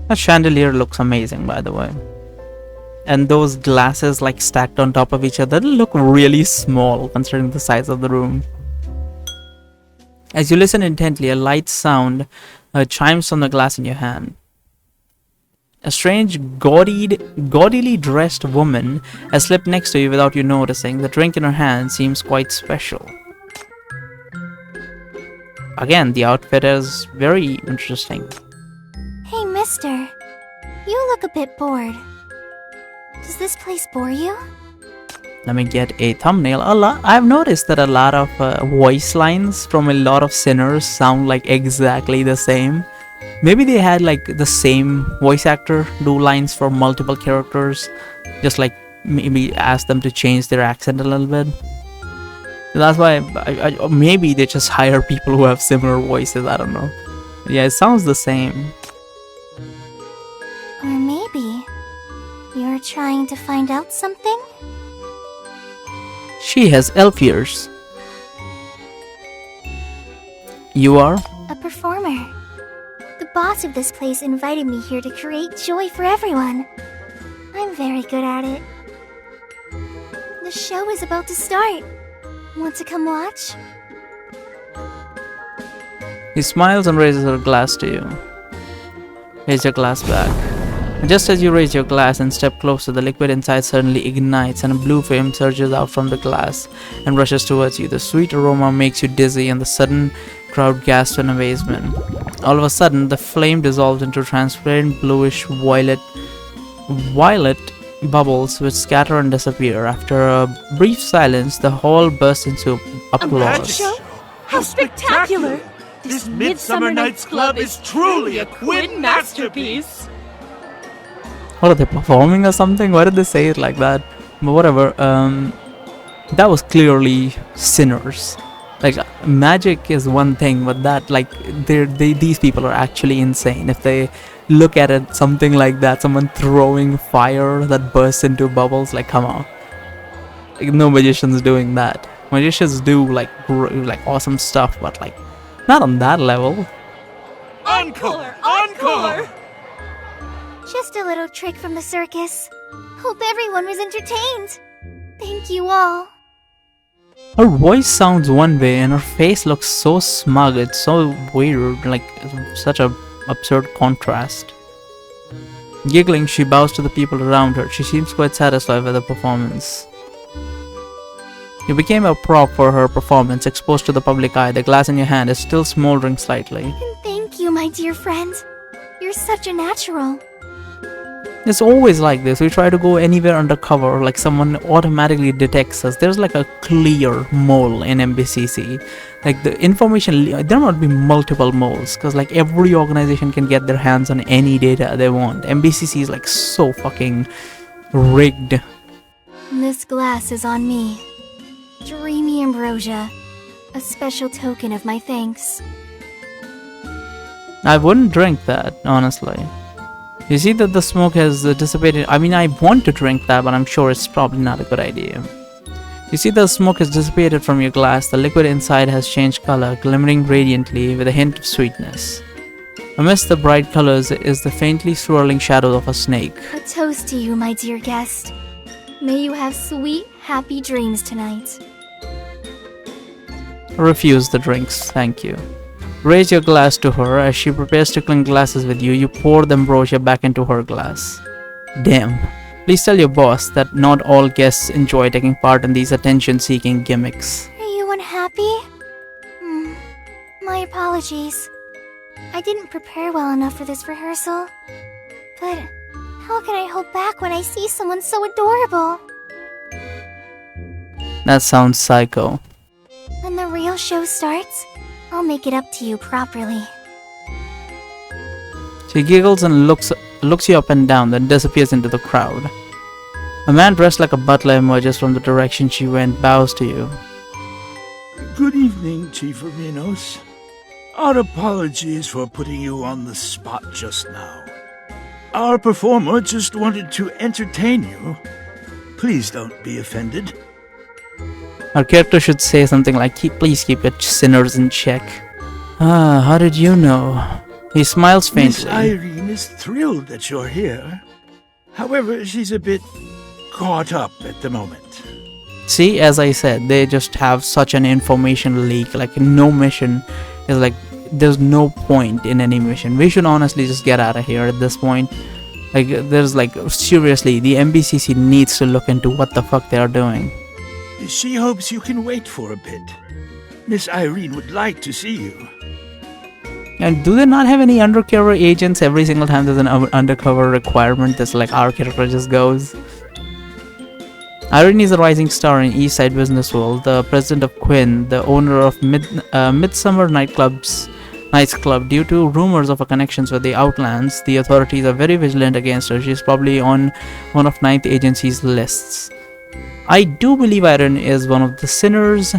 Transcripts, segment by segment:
That chandelier looks amazing, by the way. And those glasses like stacked on top of each other look really small considering the size of the room. As you listen intently, a light sound chimes from the glass in your hand. A strange, gaudily dressed woman has slipped next to you without you noticing. The drink in her hand seems quite special. Again, the outfit is very interesting. Hey, mister. You look a bit bored. Does this place bore you? Let me get a thumbnail. I've noticed that a lot of voice lines from a lot of sinners sound like exactly the same. Maybe they had like the same voice actor do lines for multiple characters. Just like maybe ask them to change their accent a little bit. That's why maybe they just hire people who have similar voices. I don't know. Yeah, it sounds the same. Or maybe you're trying to find out something? She has elf ears. You are? A performer. The boss of this place invited me here to create joy for everyone. I'm very good at it. The show is about to start. Want to come watch? He smiles and raises her glass to you. Raise your glass back. And just as you raise your glass and step closer, the liquid inside suddenly ignites and a blue flame surges out from the glass and rushes towards you. The sweet aroma makes you dizzy and the sudden crowd gasps in amazement. All of a sudden, the flame dissolves into transparent bluish violet bubbles which scatter and disappear. After a brief silence, the hall bursts into applause. How spectacular! This Midsummer Night's Club is truly a quid masterpiece! What are they performing or something? Why did they say it like that? But whatever. That was clearly sinners. Like magic is one thing, but that these people are actually insane. If they look at it, something like that, someone throwing fire that bursts into bubbles, like come on. Like, no magician's doing that. Magicians do like awesome stuff, but like not on that level. Encore! Encore! Just a little trick from the circus. Hope everyone was entertained. Thank you all. Her voice sounds one way and her face looks so smug. It's so weird, like such a absurd contrast. Giggling, she bows to the people around her. She seems quite satisfied with the performance. You became a prop for her performance, exposed to the public eye. The glass in your hand is still smoldering slightly. And thank you, my dear friend. You're such a natural. It's always like this. We try to go anywhere undercover, like someone automatically detects us. There's like a clear mole in MBCC. Like the information, there might be multiple moles, because like every organization can get their hands on any data they want. MBCC is like so fucking rigged. This glass is on me. Dreamy ambrosia. A special token of my thanks. I wouldn't drink that, honestly. You see that the smoke has dissipated. I mean, I want to drink that, but I'm sure it's probably not a good idea. You see the smoke has dissipated from your glass. The liquid inside has changed color, glimmering radiantly with a hint of sweetness. Amidst the bright colors is the faintly swirling shadow of a snake. A toast to you, my dear guest. May you have sweet, happy dreams tonight. Refuse the drinks, thank you. Raise your glass to her. As she prepares to clink glasses with you, you pour the ambrosia back into her glass. Damn. Please tell your boss that not all guests enjoy taking part in these attention-seeking gimmicks. Are you unhappy? My apologies. I didn't prepare well enough for this rehearsal. But how can I hold back when I see someone so adorable? That sounds psycho. When the real show starts, I'll make it up to you properly. She giggles and looks you up and down, then disappears into the crowd. A man dressed like a butler emerges from the direction she went, bows to you. Good evening, Chief Minos. Our apologies for putting you on the spot just now. Our performer just wanted to entertain you. Please don't be offended. Our character should say something like, please keep your sinners in check. Ah, how did you know? He smiles Miss faintly. Irene is thrilled that you're here. However, she's a bit caught up at the moment. See, as I said, they just have such an information leak. Like, no mission is like, there's no point in any mission. We should honestly just get out of here at this point. Like, there's like, seriously, the MBCC needs to look into what the fuck they are doing. She hopes you can wait for a bit. Miss Irene would like to see you. And do they not have any undercover agents every single time there's an undercover requirement? That's like our character just goes. Irene is a rising star in East Side Business World, the president of Quinn, the owner of Midsummer Nights Club. Due to rumors of her connections with the Outlands, the authorities are very vigilant against her. She's probably on one of Ninth Agency's lists. I do believe Irene is one of the sinners,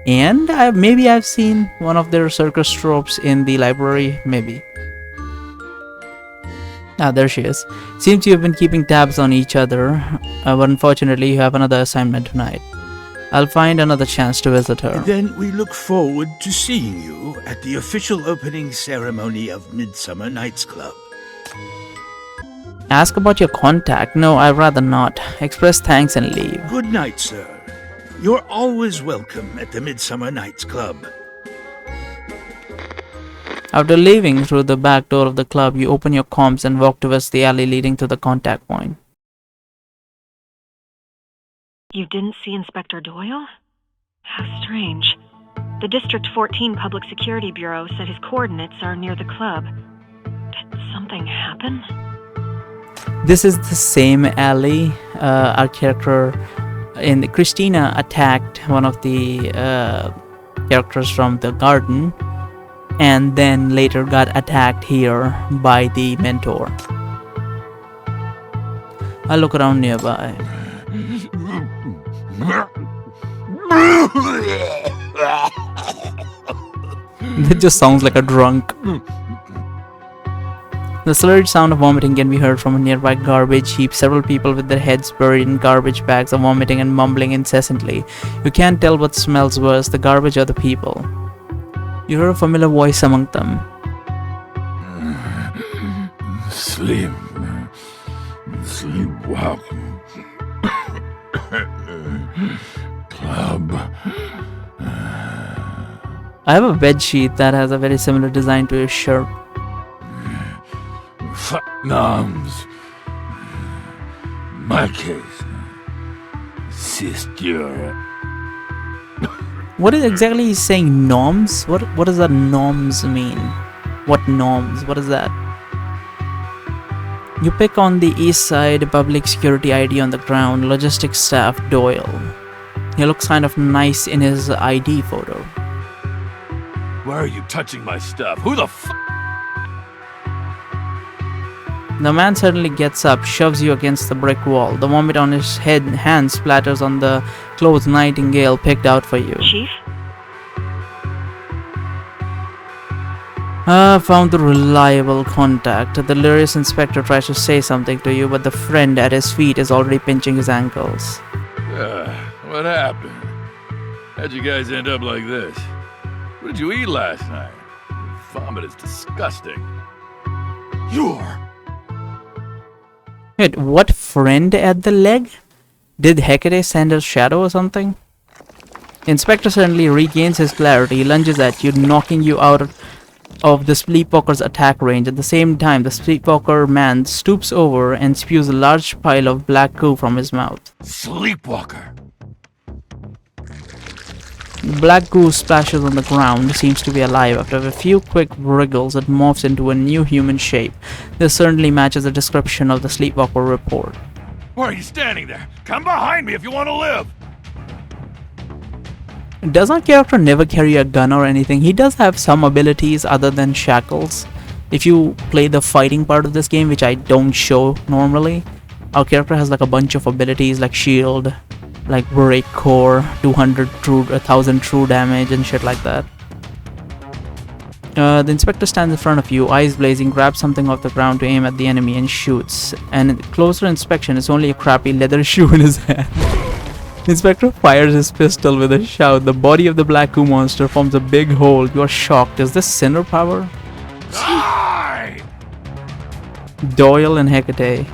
and maybe I've seen one of their circus tropes in the library, maybe. Ah, there she is. Seems you have been keeping tabs on each other, but unfortunately you have another assignment tonight. I'll find another chance to visit her. Then we look forward to seeing you at the official opening ceremony of Midsummer Nights Club. Ask about your contact. No, I'd rather not. Express thanks and leave. Good night, sir. You're always welcome at the Midsummer Nights Club. After leaving through the back door of the club, you open your comms and walk towards the alley leading to the contact point. You didn't see Inspector Doyle? How strange. The District 14 Public Security Bureau said his coordinates are near the club. Did something happen? This is the same alley. Our character in Christina attacked one of the characters from the garden, and then later got attacked here by the mentor. I'll look around nearby. It just sounds like a drunk. The slurred sound of vomiting can be heard from a nearby garbage heap. Several people with their heads buried in garbage bags are vomiting and mumbling incessantly. You can't tell what smells worse, the garbage or the people. You hear a familiar voice among them. Sleepwalkers. Club. I have a bed sheet that has a very similar design to his shirt. Noms. My case. Sister. What is exactly he's saying? Norms? What does that norms mean? What norms? What is that? You pick on the East Side Public Security ID on the ground. Logistics staff Doyle. He looks kind of nice in his ID photo. Why are you touching my stuff? Who the f? The man suddenly gets up, shoves you against the brick wall. The vomit on his hand splatters on the clothes Nightingale picked out for you. Chief? Found the reliable contact. The delirious inspector tries to say something to you, but the friend at his feet is already pinching his ankles. What happened? How'd you guys end up like this? What did you eat last night? Vomit is disgusting. You're... Wait, what friend at the leg? Did Hecate send a shadow or something? Inspector suddenly regains his clarity, lunges at you, knocking you out of the Sleepwalker's attack range. At the same time, the Sleepwalker man stoops over and spews a large pile of black goo from his mouth. Sleepwalker. Black goo splashes on the ground, seems to be alive. After a few quick wriggles, it morphs into a new human shape. This certainly matches the description of the Sleepwalker report. Why are you standing there? Come behind me if you want to live! Does our character never carry a gun or anything? He does have some abilities other than shackles. If you play the fighting part of this game, which I don't show normally, our character has like a bunch of abilities like shield, like break core, 1,000 true damage and shit like that. The inspector stands in front of you, eyes blazing, grabs something off the ground to aim at the enemy and shoots. And in closer inspection, it's only a crappy leather shoe in his hand. The inspector fires his pistol with a shout. The body of the black goo monster forms a big hole. You are shocked. Is this sinner power? Die! Doyle and Hecate.